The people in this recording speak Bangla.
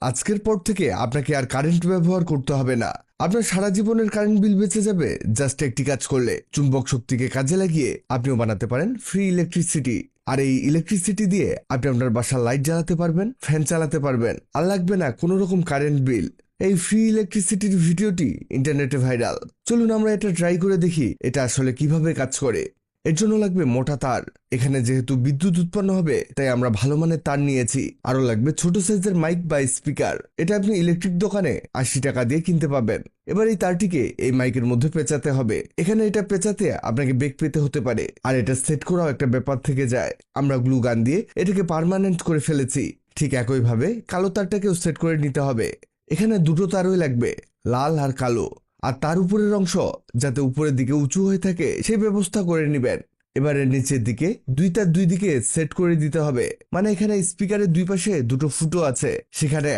আজকের পর থেকে আপনাকে আর কারেন্ট ব্যবহার করতে হবে না। আপনার সারা জীবনের কারেন্ট বিল বেঁচে যাবে জাস্ট একটি কাজ করলে। চুম্বক শক্তিকে কাজে লাগিয়ে আপনিও বানাতে পারেন ফ্রি ইলেকট্রিসিটি। আর এই ইলেকট্রিসিটি দিয়ে আপনি আপনার বাসার লাইট জ্বালাতে পারবেন, ফ্যান চালাতে পারবেন, আর লাগবে না কোনো রকম কারেন্ট বিল। এই ফ্রি ইলেকট্রিসিটির ভিডিওটি ইন্টারনেটে ভাইরাল। চলুন আমরা এটা ট্রাই করে দেখি এটা আসলে কিভাবে কাজ করে। এর জন্য লাগবে মোটা তার। এখানে যেহেতু বিদ্যুৎ উৎপন্ন হবে তাই আমরা ভালো মানের তার নিয়েছি। আরো লাগবে ছোট সাইজের মাইক বা স্পিকার। এটা আপনি ইলেকট্রিক দোকানে 80 টাকা দিয়ে কিনতে পাবেন। এবার এই তারটিকে এই মাইকের মধ্যে পেঁচাতে হবে। এখানে এটা পেঁচাতে আপনাকে বেগ পেতে হতে পারে, আর এটা সেট করাও একটা ব্যাপার থেকে যায়। আমরা গ্লু গান দিয়ে এটাকে পার্মানেন্ট করে ফেলেছি। ঠিক একইভাবে কালো তারটাকেও সেট করে নিতে হবে। এখানে দুটো তারই লাগবে, লাল আর কালো। আর তার উপরের অংশ যাতে উপরের দিকে উঁচু হয়ে থাকে সেই ব্যবস্থা করে নেবেন। এবারে নিচের দিকে দুই দিকে সেট করে দিতে হবে। মানে এখানে স্পিকারের দুই পাশে দুটো ফুটো আছে, সেখানে